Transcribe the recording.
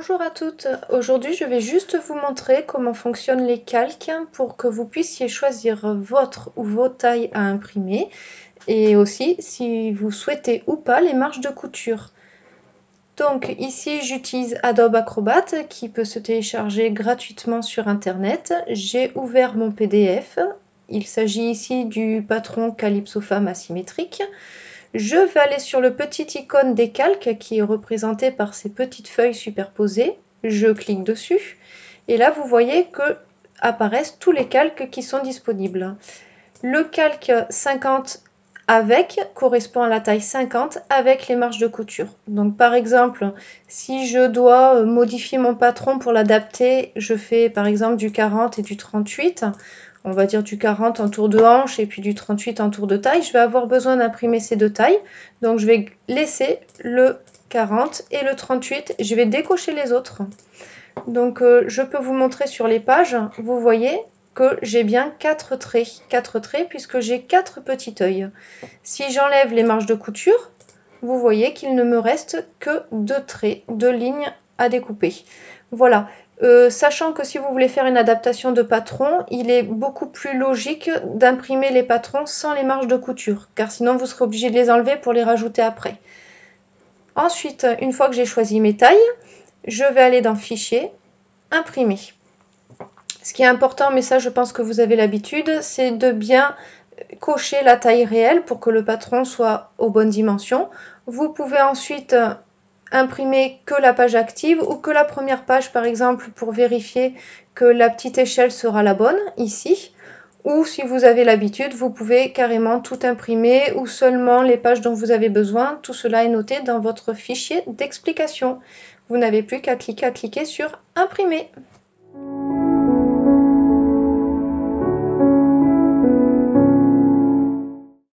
Bonjour à toutes, aujourd'hui je vais juste vous montrer comment fonctionnent les calques pour que vous puissiez choisir votre ou vos tailles à imprimer et aussi si vous souhaitez ou pas les marges de couture. Donc ici j'utilise Adobe Acrobat qui peut se télécharger gratuitement sur internet. J'ai ouvert mon PDF, il s'agit ici du patron Calypso Femme asymétrique. Je vais aller sur le petit icône des calques qui est représenté par ces petites feuilles superposées. Je clique dessus et là vous voyez que apparaissent tous les calques qui sont disponibles. Le calque 50 avec correspond à la taille 50 avec les marges de couture. Donc par exemple, si je dois modifier mon patron pour l'adapter, je fais par exemple du 40 et du 38. On va dire du 40 en tour de hanche et puis du 38 en tour de taille. Je vais avoir besoin d'imprimer ces deux tailles. Donc je vais laisser le 40 et le 38. Je vais décocher les autres. Donc je peux vous montrer sur les pages. Vous voyez que j'ai bien 4 traits puisque j'ai 4 petits œils. Si j'enlève les marges de couture, vous voyez qu'il ne me reste que 2 traits, 2 lignes à découper. Voilà. Sachant que si vous voulez faire une adaptation de patron, il est beaucoup plus logique d'imprimer les patrons sans les marges de couture, car sinon vous serez obligé de les enlever pour les rajouter après. Ensuite, une fois que j'ai choisi mes tailles, je vais aller dans Fichier, Imprimer. Ce qui est important, mais ça je pense que vous avez l'habitude, c'est de bien cocher la taille réelle pour que le patron soit aux bonnes dimensions. Vous pouvez ensuite imprimer que la page active ou que la première page par exemple pour vérifier que la petite échelle sera la bonne ici, ou si vous avez l'habitude vous pouvez carrément tout imprimer ou seulement les pages dont vous avez besoin. Tout cela est noté dans votre fichier d'explication. Vous n'avez plus qu'à cliquer sur imprimer.